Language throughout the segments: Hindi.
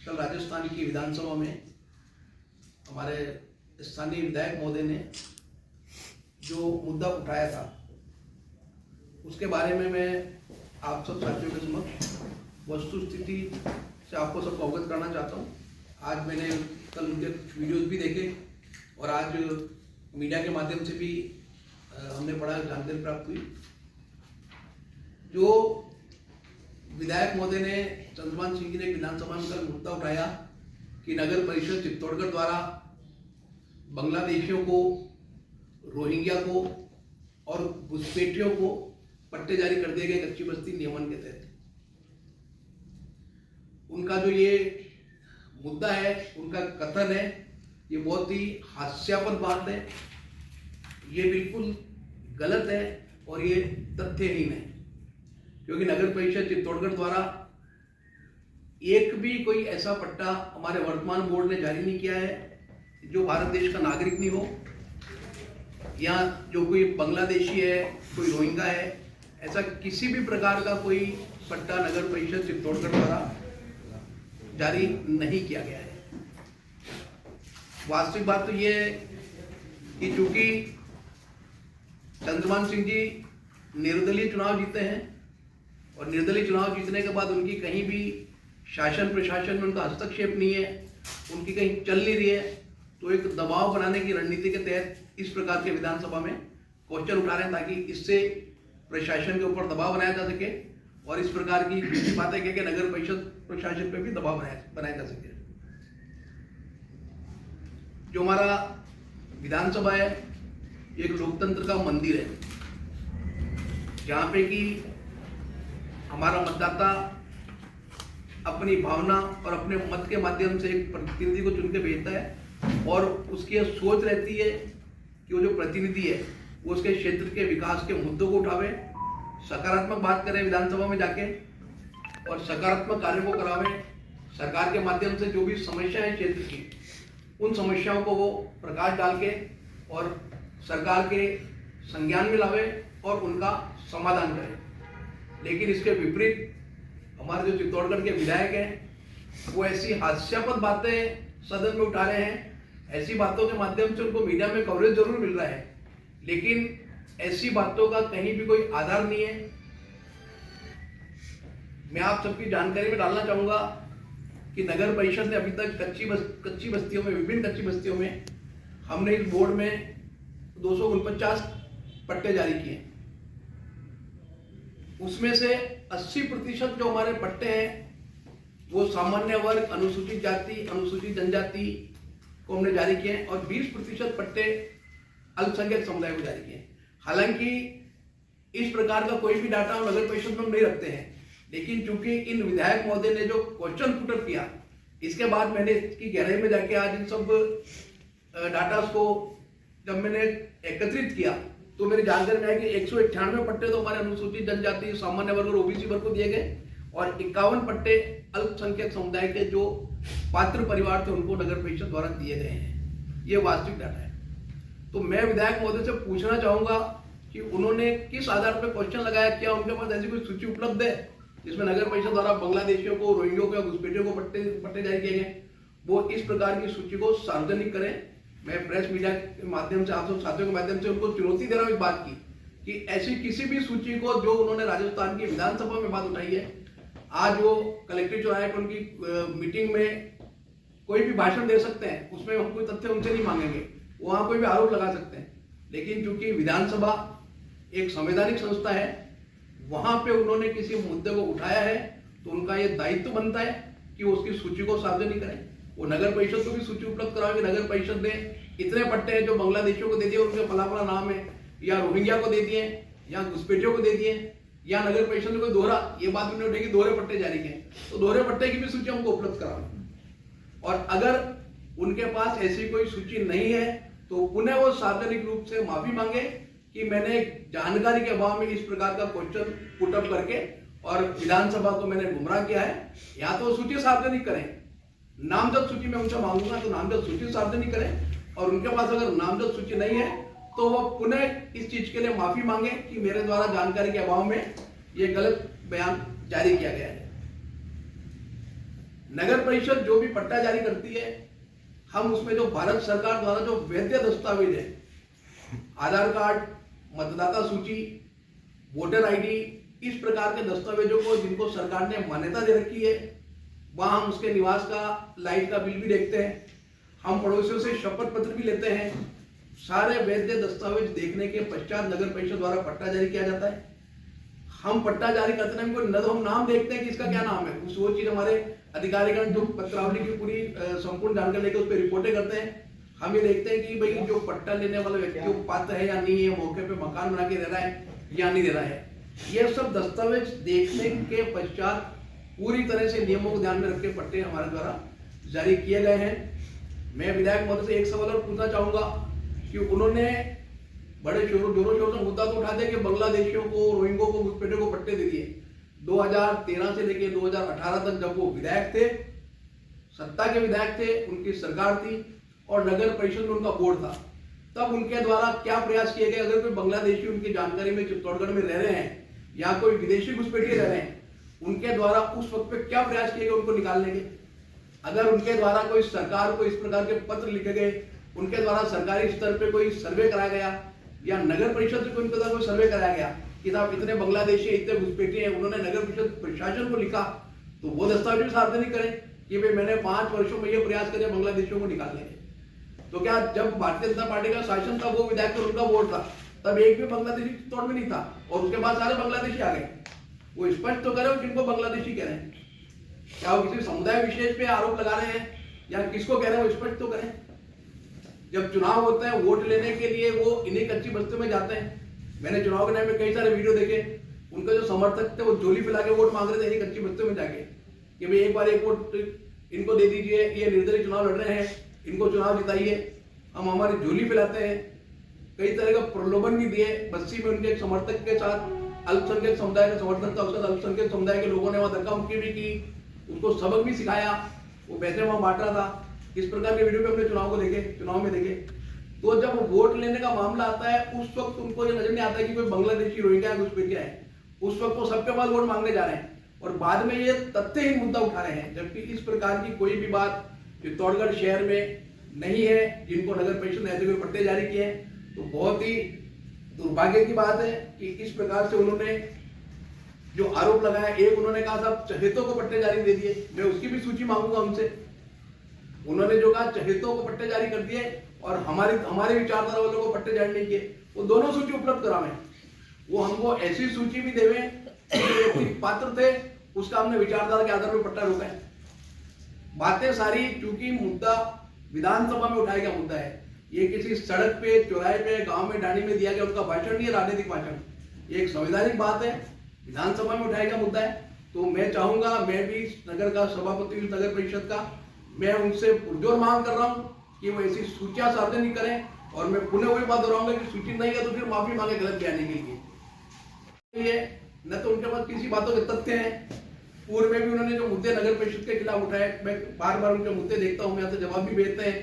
कल राजस्थान की विधानसभा में हमारे स्थानीय विधायक महोदय ने जो मुद्दा उठाया था उसके बारे में मैं आप सब साथियों के समक्ष वस्तु स्थिति से आपको सबको अवगत करना चाहता हूँ। आज मैंने कल उनके वीडियोज भी देखे और आज मीडिया के माध्यम से भी हमने बड़ा जानकारी प्राप्त हुई। जो विधायक महोदय ने चंद्रभान सिंह जी ने विधानसभा में कल मुद्दा उठाया कि नगर परिषद चित्तौड़गढ़ द्वारा बांग्लादेशियों को, रोहिंग्या को और घुसपैठियों को पट्टे जारी कर दिए गए कच्ची बस्ती नियमन के तहत। उनका जो ये मुद्दा है, उनका कथन है, ये बहुत ही हास्यास्पद बात है। ये बिल्कुल गलत है और ये तथ्यहीन है, क्योंकि नगर परिषद चित्तौड़गढ़ द्वारा एक भी कोई ऐसा पट्टा हमारे वर्तमान बोर्ड ने जारी नहीं किया है जो भारत देश का नागरिक नहीं हो, या जो कोई बांग्लादेशी है, कोई रोहिंग्या है, ऐसा किसी भी प्रकार का कोई पट्टा नगर परिषद चित्तौड़गढ़ द्वारा जारी नहीं किया गया है। वास्तविक बात तो ये है कि चूंकि चंद्रभान सिंह जी निर्दलीय चुनाव जीते हैं और निर्दलीय चुनाव जीतने के बाद उनकी कहीं भी शासन प्रशासन में उनका हस्तक्षेप नहीं है, उनकी कहीं चल नहीं रही है, तो एक दबाव बनाने की रणनीति के तहत इस प्रकार के विधानसभा में क्वेश्चन उठा रहे हैं ताकि इससे प्रशासन के ऊपर दबाव बनाया जा सके और इस प्रकार की दूसरी बात है कि नगर परिषद प्रशासन पे भी दबाव बनाया जा सके। जो हमारा विधानसभा है एक लोकतंत्र का मंदिर है, जहाँ पे कि हमारा मतदाता अपनी भावना और अपने मत के माध्यम से एक प्रतिनिधि को चुन के भेजता है और उसकी यह सोच रहती है कि वो जो प्रतिनिधि है वो उसके क्षेत्र के विकास के मुद्दों को उठावे, सकारात्मक बात करे विधानसभा में जाके और सकारात्मक कार्य को करावे। सरकार के माध्यम से जो भी समस्या है क्षेत्र की, उन समस्याओं को वो प्रकाश डाल के और सरकार के संज्ञान में लावे और उनका समाधान करे। लेकिन इसके विपरीत हमारे जो चित्तौड़गढ़ के विधायक हैं वो ऐसी हास्यास्पद बातें सदन में उठा रहे हैं। ऐसी बातों के माध्यम से उनको मीडिया में कवरेज जरूर मिल रहा है, लेकिन ऐसी बातों का कहीं भी कोई आधार नहीं है। मैं आप सबकी जानकारी में डालना चाहूंगा कि नगर परिषद ने अभी तक कच्ची बस्तियों में, विभिन्न कच्ची बस्तियों में हमने इस बोर्ड में 249 पट्टे जारी किए। उसमें से 80% जो हमारे पट्टे हैं वो सामान्य वर्ग, अनुसूचित जाति, अनुसूचित जनजाति को हमने जारी किए हैं और 20% पट्टे अल्पसंख्यक समुदाय को जारी किए। हालांकि इस प्रकार का कोई भी डाटा हम नगर परिषद में नहीं रखते हैं, लेकिन चूंकि इन विधायक महोदय ने जो क्वेश्चन पुटअप किया, इसके बाद मैंने इसकी गहराई में जाके आज इन सब डाटा को जब मैंने एकत्रित किया तो मेरी जानकारी में आया कि 198 पट्टे तो हमारे अनुसूचित जनजाति, सामान्य वर्ग और ओबीसी वर्ग को दिए गए और 51 पट्टे अल्पसंख्यक समुदाय के जो पात्र परिवार थे उनको नगर परिषद द्वारा दिए गए हैं। ये वास्तविक डाटा है। तो मैं विधायक महोदय से पूछना चाहूंगा कि उन्होंने किस आधार पर क्वेश्चन लगाया, क्या उनके पास ऐसी कोई सूची उपलब्ध है जिसमें नगर परिषद द्वारा बांग्लादेशियों को, रोहिंग्यों को या घुसपैठियों को पट्टे जारी किए गए? वो इस प्रकार की सूची को सार्वजनिक करें। मैं प्रेस मीडिया के माध्यम से, आप सब साथियों के माध्यम से उनको चुनौती दे रहा हूँ इस बात की कि ऐसी किसी भी सूची को जो उन्होंने राजस्थान की विधानसभा में बात उठाई है, आज वो कलेक्ट्रेट चौराहे पर उनकी मीटिंग में कोई भी भाषण दे सकते हैं, उसमें हम कोई तथ्य उनसे नहीं मांगेंगे, वहां कोई भी आरोप लगा सकते हैं। लेकिन चूंकि विधानसभा एक संवैधानिक संस्था है, वहां पे उन्होंने किसी मुद्दे को उठाया है तो उनका ये दायित्व बनता है कि वो उसकी सूची को सार्वजनिक करें। वो नगर परिषद को भी सूची उपलब्ध कराओ कि नगर परिषद ने इतने पट्टे हैं जो बांग्लादेशियों को दे दिए, उनके फला फला नाम है, या रोहिंग्या को दे दिए, या घुसपैठियों को दे दिए, या नगर परिषद ने कोई दोहरा, ये बात उन्होंने उठाई कि दोहरे पट्टे जारी किए, तो दोहरे पट्टे की भी सूची हमको उपलब्ध कराओ। और अगर उनके पास ऐसी कोई सूची नहीं है तो पुनः वो सार्वजनिक रूप से माफी मांगे कि मैंने जानकारी के अभाव में इस प्रकार का क्वेश्चन पुटअप करके और विधानसभा को मैंने गुमराह किया है। या तो सूची सार्वजनिक करें, नामजद सूची में उनसे मांगूंगा तो नामजद सूची सार्वजनिक करें, और उनके पास अगर नामजद सूची नहीं है तो वो पुनः इस चीज के लिए माफी मांगे कि मेरे द्वारा जानकारी के अभाव में ये गलत बयान जारी किया गया है। नगर परिषद जो भी पट्टा जारी करती है, हम उसमें जो भारत सरकार द्वारा जो वैध दस्तावेज है, आधार कार्ड, मतदाता सूची, वोटर आईडी, इस प्रकार के दस्तावेजों को जिनको सरकार ने मान्यता दे रखी है, वहां हम उसके निवास का लाइट का बिल भी देखते हैं, हम पड़ोसियों से शपथ पत्र भी लेते हैं। सारे वैध दस्तावेज देखने के पश्चात नगर परिषद द्वारा पट्टा जारी किया जाता है। हम पट्टा जारी करते हैं, न तो हम नाम देखते हैं कि इसका क्या नाम है, उस वो चीज हमारे अधिकारीगण जो पत्रावली की पूरी संपूर्ण जानकारी लेकर उस पर रिपोर्टें करते हैं। हम ये देखते हैं कि भाई जो पट्टा लेने वाला व्यक्ति पात्र है या नहीं है, मौके पे मकान बना के रह रहा है या नहीं दे रहा है। ये सब दस्तावेज देखने के पश्चात पूरी तरह से नियमों को ध्यान में रख के पट्टे हमारे द्वारा जारी किए गए हैं। मैं विधायक महोदय से एक सवाल और पूछना चाहूंगा कि उन्होंने बड़े जोरों शोरों से मुद्दा तो उठा दिया कि बांग्लादेशियों को, रोहिंग्यों को, घुसपैठियों को पट्टे दे दिए। 2013 से लेकर 2018 तक जब वो विधायक थे, सत्ता के विधायक थे, उनकी सरकार थी और नगर परिषद में उनका बोर्ड था, तब उनके द्वारा क्या प्रयास किए गए? अगर कोई बांग्लादेशी उनकी जानकारी में चित्तौड़गढ़ में रह रहे हैं या कोई विदेशी घुसपैठिए रह रहे हैं, उनके द्वारा उस वक्त पे क्या प्रयास किए गए उनको निकालने के? अगर उनके द्वारा कोई सरकार को इस प्रकार के पत्र लिखे गए, उनके द्वारा सरकारी स्तर पे कोई सर्वे कराया गया या नगर परिषद से उनके द्वारा कोई सर्वे कराया गया कि साहब इतने बांग्लादेशी, इतने घुसपैठिए हैं, उन्होंने नगर परिषद प्रशासन को लिखा, तो वो दस्तावेज सार्वजनिक करें कि भाई मैंने 5 वर्षों में ये प्रयास करे बांग्लादेशियों को निकालने के। तो क्या जब भारतीय जनता पार्टी का शासन था, वो विधायक और उनका वोट था, तब एक भी बांग्लादेशी तौर में नहीं था और उसके बाद सारे बांग्लादेशी आ गए? वो स्पष्ट तो करे जिनको बांग्लादेशी कह रहे हैं। क्या वो किसी समुदाय विशेष पे आरोप लगा रहे हैं या किसको कह रहे हैं, वो स्पष्ट तो करें। जब चुनाव होते हैं, वोट लेने के लिए वो इन्हीं कच्ची बस्तियों में जाते हैं। मैंने चुनाव के टाइम में कई सारे वीडियो देखे, उनके जो समर्थक थे वो झोली फैला के वोट मांग रहे थे इन्हीं कच्ची बस्तियों में जाके कि भाई एक बार एक वोट इनको दे दीजिए, ये निर्दलीय चुनाव लड़ रहे हैं, इनको चुनाव जिताइए, हम हमारी झोली फैलाते हैं। कई तरह का प्रलोभन भी दिए। बस्ती में उनके एक समर्थक के साथ अल्पसंख्यक समुदाय का समर्थन था, उसके साथ अल्पसंख्यक समुदाय के लोगों ने वहां धक्का मुक्की भी की, उसको सबक भी सिखाया, वो पैसे वहां बांट रहा था। इस प्रकार के वीडियो पे अपने चुनाव में देखे। तो जब वोट लेने का मामला आता है, उस वक्त उनको ये नजर नहीं आता है कि कोई बांग्लादेशी, रोहिंग्या, घुसपैठिया है। उस वक्त वो सबके पास वोट मांगने जा रहे हैं और बाद में ये तथ्यहीन मुद्दा उठा रहे हैं, जबकि इस प्रकार की कोई भी बात चित्तौड़गढ़ शहर में नहीं है। जिनको नगर परिषद ने ऐसे कोई पट्टे जारी किए हैं, तो बहुत ही दुर्भाग्य की बात है कि इस प्रकार से उन्होंने जो आरोप लगाया। एक उन्होंने कहा साहब चहेतों को पट्टे जारी दे दिए, मैं उसकी भी सूची मांगूंगा उनसे। उन्होंने जो कहा चहेतों को पट्टे जारी कर दिए और हमारे विचारधारा वालों को पट्टे जारी नहीं किए, वो दोनों सूची उपलब्ध करावें। वो हमको ऐसी सूची भी देवें जो व्यक्ति पात्र थे, उसका हमने विचारधारा के आधार पर पट्टा रोका है। बातें सारी, चूंकि मुद्दा विधानसभा में उठाया गया मुद्दा है, ये किसी सड़क पे, चौराहे पे, गांव में, डाणी में दिया गया उनका भाषण नहीं है, राजनीतिक भाषण। ये एक संवैधानिक बात है, विधानसभा में उठाया गया मुद्दा है। तो मैं चाहूंगा, मैं भी नगर का सभापति हूं, नगर परिषद का, मैं उनसे पुरजोर मांग कर रहा हूं कि वो ऐसी सूचियां सार्वजनिक करें। और मैं पुनः वही बात दोहराऊंगा कि सूची नहीं है तो फिर माफी मांगे गलत बयानी के लिए। न तो उनके पास किसी बातों के तथ्य हैं। पूर्व में भी उन्होंने जो मुद्दे नगर परिषद के खिलाफ उठाए, मैं बार बार उनके मुद्दे देखता हूँ, मैं तो जवाब भी भेजते हैं।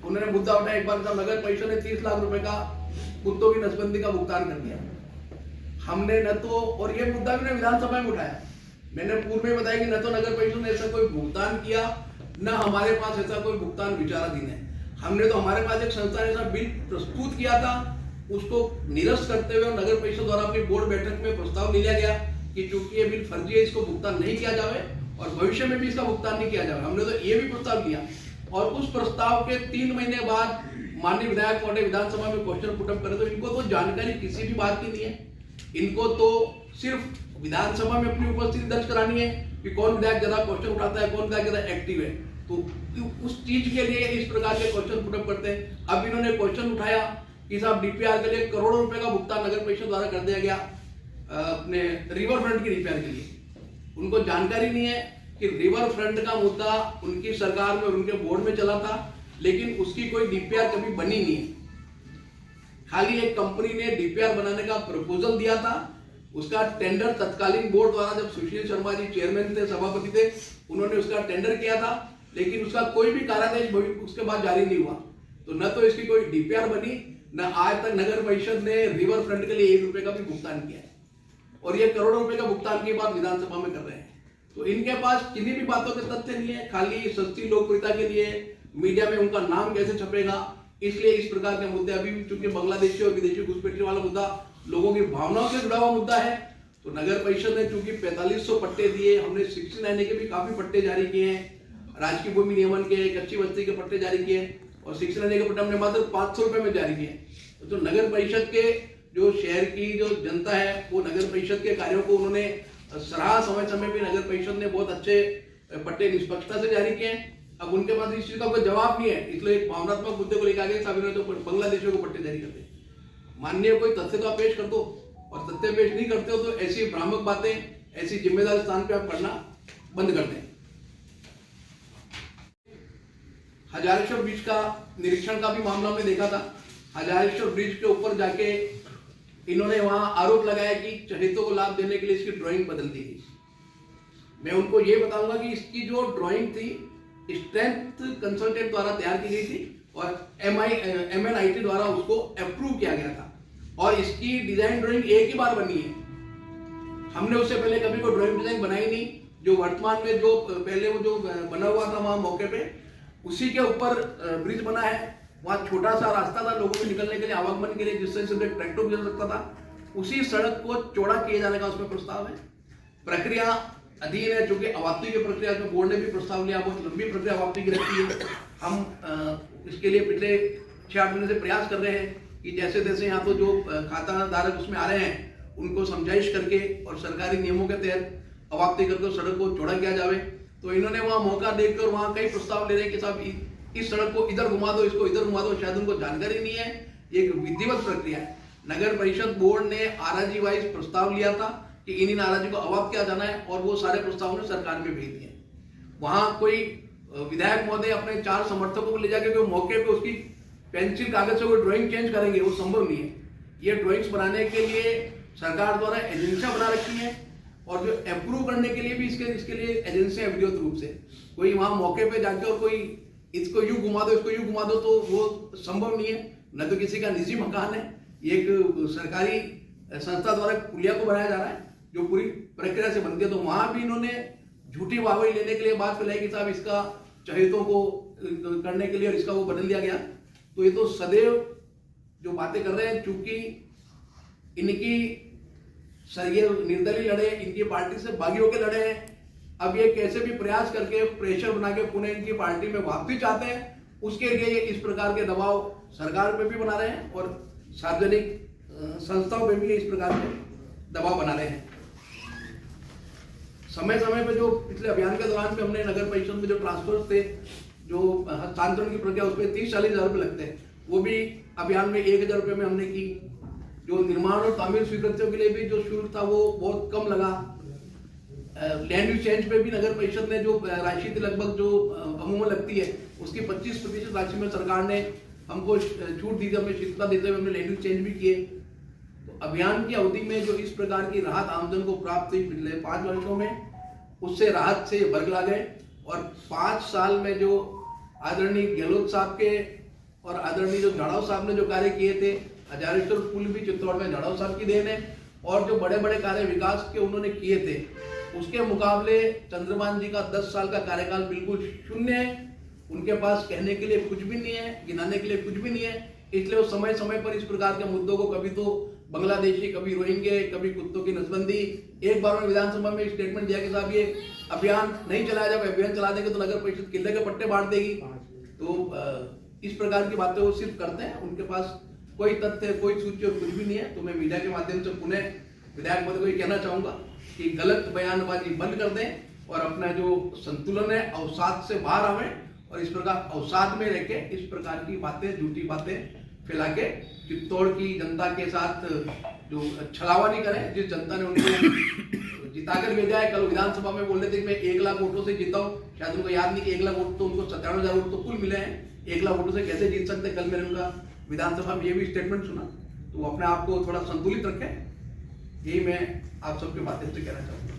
उन्होंने मुद्दा उठाया, एक बार नगर परिषद ने 30 लाख रुपए का कुत्तों की नसबंदी का भुगतान कर दिया। हमने न तो, और ये मुद्दा भी विधानसभा में उठाया, मैंने पूर्व में बताया कि न तो नगर परिषद ने ऐसा कोई भुगतान किया, न हमारे पास ऐसा कोई भुगतान विचाराधीन है। हमने तो, हमारे पास एक संस्था ने ऐसा बिल प्रस्तुत किया था, उसको निरस्त करते हुए नगर परिषद द्वारा अपनी बोर्ड बैठक में प्रस्ताव लिया गया कि चूंकि ये बिल फर्जी है, इसको भुगतान नहीं किया जाए और भविष्य में भी इसका भुगतान नहीं किया जाए। हमने तो ये भी प्रस्ताव किया और उस प्रस्ताव के 3 महीने बाद माननीय विधायक महोदय विधानसभा में क्वेश्चन पुटअप करे, तो इनको तो जानकारी किसी भी बात की नहीं है। इनको तो सिर्फ विधानसभा में अपनी उपस्थिति दर्ज करानी है कि कौन विधायक ज्यादा क्वेश्चन उठाता है, कौन विधायक ज्यादा एक्टिव है। तो उस चीज के लिए इस प्रकार के क्वेश्चन पुटअप करते हैं। अब इन्होंने क्वेश्चन उठाया कि साहब डीपीआर के लिए करोड़ों रुपए का भुगतान नगर परिषद द्वारा कर दिया गया अपने रिवर फ्रंट की रिपेयर के लिए। उनको जानकारी नहीं है कि रिवर फ्रंट का मुद्दा उनकी सरकार में और उनके बोर्ड में चला था, लेकिन उसकी कोई डीपीआर कभी बनी नहीं है। खाली एक कंपनी ने डीपीआर बनाने का प्रपोजल दिया था, उसका टेंडर तत्कालीन बोर्ड द्वारा, जब सुशील शर्मा जी चेयरमैन थे, सभापति थे, उन्होंने उसका टेंडर किया था, लेकिन उसका कोई भी कार्यादेश उसके बाद जारी नहीं हुआ। तो न तो इसकी कोई डीपीआर बनी, न आज तक नगर परिषद ने रिवर फ्रंट के लिए 1 रुपए का भी भुगतान किया है। और ये करोड़ों रुपए का भुगतान की बात विधानसभा में कर रहे हैं। तो इनके पास किन्हीं भी बातों के तथ्य नहीं है, खाली सस्ती लोकप्रियता के लिए मीडिया में उनका नाम कैसे छपेगा, इसलिए इस प्रकार के मुद्दे अभी चूंकि बांग्लादेशी और विदेशी घुसपैठियों वाला मुद्दा लोगों की भावनाओं से जुड़ा हुआ मुद्दा है, तो नगर परिषद ने चूंकि 4500 पट्टे दिए, हमने 69 के भी काफी पट्टे जारी किए हैं, राजकीय भूमि नियमन के, कच्ची बस्ती के पट्टे जारी किए और 69 के पट्टे हमने मात्र 500 रुपए में जारी किए। तो नगर परिषद के जो शहर की जो जनता है वो नगर परिषद के कार्यों को उन्होंने सराहा, समय समय पे नगर परिषद ने बहुत अच्छे पट्टे निष्पक्षता से जारी किए। अब उनके पास इस चीज का कोई जवाब नहीं है, इसलिए एक भावनात्मक मुद्दे को लेकर आगे साहब तो बांग्लादेशियों को पट्टे जारी करते। माननीय कोई तथ्य तो आप पेश कर दो, और तथ्य पेश नहीं करते हो तो ऐसी भ्रामक बातें, ऐसी जिम्मेदार स्थान पे आप करना बंद कर दें। हजारेश्वर ब्रिज का निरीक्षण का भी मामला हमने देखा था। हजारेश्वर ब्रिज के ऊपर जाके इन्होंने वहां आरोप लगाया कि चहेतों को लाभ देने के लिए इसकी ड्राइंग बदल दी गई। मैं उनको ये बताऊंगा कि इसकी जो ड्राइंग थी स्ट्रेंथ कंसल्टेंट द्वारा तैयार की गई थी और MNIT द्वारा उसको अप्रूव किया गया था, और इसकी डिजाइन ड्राइंग एक ही बार बनी है। हमने उससे पहले कभी कोई ड्राइंग डिजाइन बनाई नहीं। जो वर्तमान में जो पहले वो जो बना हुआ था वहां मौके पे, उसी के ऊपर ब्रिज बना है। वहां छोटा सा रास्ता था लोगों के निकलने के लिए, आवागमन के लिए, जिससे सिर्फ एक ट्रैक्टर गुजर सकता था। उसी सड़क को चौड़ा किए जाने का उसमें प्रस्ताव है। प्रक्रिया अधीन है, चूंकि अवाप्ति की प्रक्रिया में बोर्ड ने भी प्रस्ताव लिया, बहुत लंबी प्रक्रिया अवाप्ति की रहती है। हम इसके लिए पिछले 6-8 महीने से प्रयास कर रहे हैं कि जैसे तैसे यहाँ तो जो खाता धारक उसमें आ रहे हैं उनको समझाइश करके और सरकारी नियमों के तहत अवाप्ति करके सड़क को चौड़ा किया जाए। तो इन्होंने वहां मौका देखकर वहां कई प्रस्ताव ले रहे हैं कि साहब इस सड़क को इधर घुमा दो, इसको इधर घुमा दो। शायद उनको जानकारी नहीं है, एक विधिवत प्रक्रिया है। नगर परिषद बोर्ड ने आरजी वाइज प्रस्ताव लिया था कि इन आरजी को अवाप्त किया जाना है, और वो सारे प्रस्ताव ने सरकार में भेज दिए। वहां कोई विधायक महोदय अपने 4 समर्थकों को ले जाके कोई मौके पे उसकी पेंसिल कागज से कोई ड्राइंग चेंज करेंगे, वो संभव नहीं है। ये ड्राइंग्स बनाने के लिए सरकार द्वारा एजेंसियां बना रखी है, और जो अप्रूव करने के लिए भी इसके लिए एजेंसियां विधिवत रूप से। कोई वहां मौके पे जाके और कोई इसको यूं घुमा दो, इसको यूं घुमा दो, तो वो संभव नहीं है। न तो किसी का निजी मकान है, एक सरकारी संस्था द्वारा पुलिया को बनाया जा रहा है जो पूरी प्रक्रिया से बनती है। तो वहां भी इन्होंने झूठी वाहवाही लेने के लिए बात फैलाई कि साहब इसका चहेतों को करने के लिए और इसका वो बदल दिया गया। तो ये तो सदैव जो बातें कर रहे हैं, चूंकि इनकी ये निर्दलीय लड़े, इनकी पार्टी से बागी होकर लड़े हैं। अब ये कैसे भी प्रयास करके प्रेशर बना के पुनः इनकी पार्टी में वापसी चाहते हैं, उसके लिए ये इस प्रकार के दबाव सरकार पे भी बना रहे हैं और सार्वजनिक संस्थाओं पे भी इस प्रकार के दबाव बना रहे हैं। समय समय पे जो पिछले अभियान के दौरान पे हमने नगर परिषद में जो ट्रांसफर थे, जो हस्तांतरण की प्रक्रिया, उस पर 30-40 हजार रुपये लगते हैं, वो भी अभियान में 1000 रुपये में हमने की। जो निर्माण और तामीर स्वीकृतियों के लिए भी जो शुल्क था वो बहुत कम लगा। लैंड यूज चेंज पे भी नगर परिषद ने जो राशि थी लगभग जो अमूमन लगती है उसकी 25% राशि में सरकार ने हमको छूट दी थी। हमने शीतलता देते हुए हमने लैंड यूज चेंज भी किए। तो अभियान की अवधि में जो इस प्रकार की राहत आमजन को प्राप्त हुई पिछले 5 वर्षों में, उससे राहत से बरगला गए। और 5 साल में जो आदरणीय गहलोत साहब के और आदरणीय जो झाड़ाव साहब ने जो कार्य किए थे, हजारेश्वर पुल भी चित्तौड़ में झाड़ाव साहब की देन है, और जो बड़े बड़े कार्य विकास के उन्होंने किए थे, उसके मुकाबले चंद्रमान जी का 10 साल का कार्यकाल बिल्कुल शून्य है। उनके पास कहने के लिए कुछ भी नहीं है, गिनाने के लिए कुछ भी नहीं है। इसलिए वो समय समय पर इस प्रकार के मुद्दों को, कभी तो बांग्लादेशी, कभी रोहिंगे, कभी कुत्तों की नसबंदी, एक बार विधानसभा में स्टेटमेंट दिया कि साहब ये अभियान नहीं चलाया जाए, अभियान चला देंगे तो नगर परिषद किले के पट्टे बांट देगी। तो इस प्रकार की बातें वो सिर्फ करते हैं, उनके पास कोई तथ्य, कोई सूची और कुछ भी नहीं है। तो मैं मीडिया के माध्यम से पुनः विधायक महोदय को ये कहना चाहूंगा कि गलत बयानबाजी बंद कर दें और अपना जो संतुलन है अवसाद से बाहर आवे, और इस प्रकार अवसाद में रह के इस प्रकार की बातें, झूठी बातें फैला के चित्तौड़ की जनता के साथ जो छलावा नहीं करें। जिस जनता ने उनको जिताकर भेजा है, कल विधानसभा में बोल रहे थे कि मैं 1 लाख वोटों से जीता हूँ, शायद उनको याद नहीं कि 1 लाख वोट तो उनको 97,000 वोट तो कुल मिले हैं, 1 लाख वोटों से कैसे जीत सकते। कल मैंने उनका विधानसभा में ये भी स्टेटमेंट सुना। तो अपने आप को थोड़ा संतुलित रखें, यही मैं आप सबके माध्यम से कहना चाहूँगा।